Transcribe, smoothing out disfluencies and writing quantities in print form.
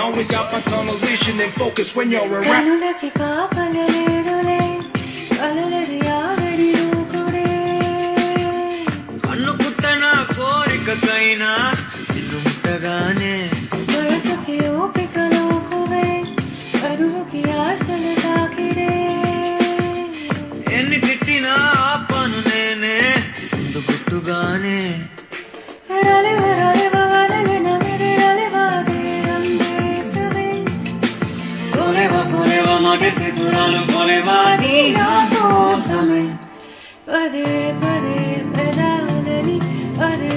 Always got my tunnel vision and focus when you're around. కనులకి కాపలలేదులే కలలది ఆగడి దూకుడే కన్ను పుట్టన కోరికకైనా నిన్ను ముట్టగానే వయసుకి ఓపికలో కువే కరువుకి ఆశలు తాకిడే ఎన్ని తిట్టినా ఆపను నేనే ముందు గుట్టుగానే పదే పదే పెదాలని పదే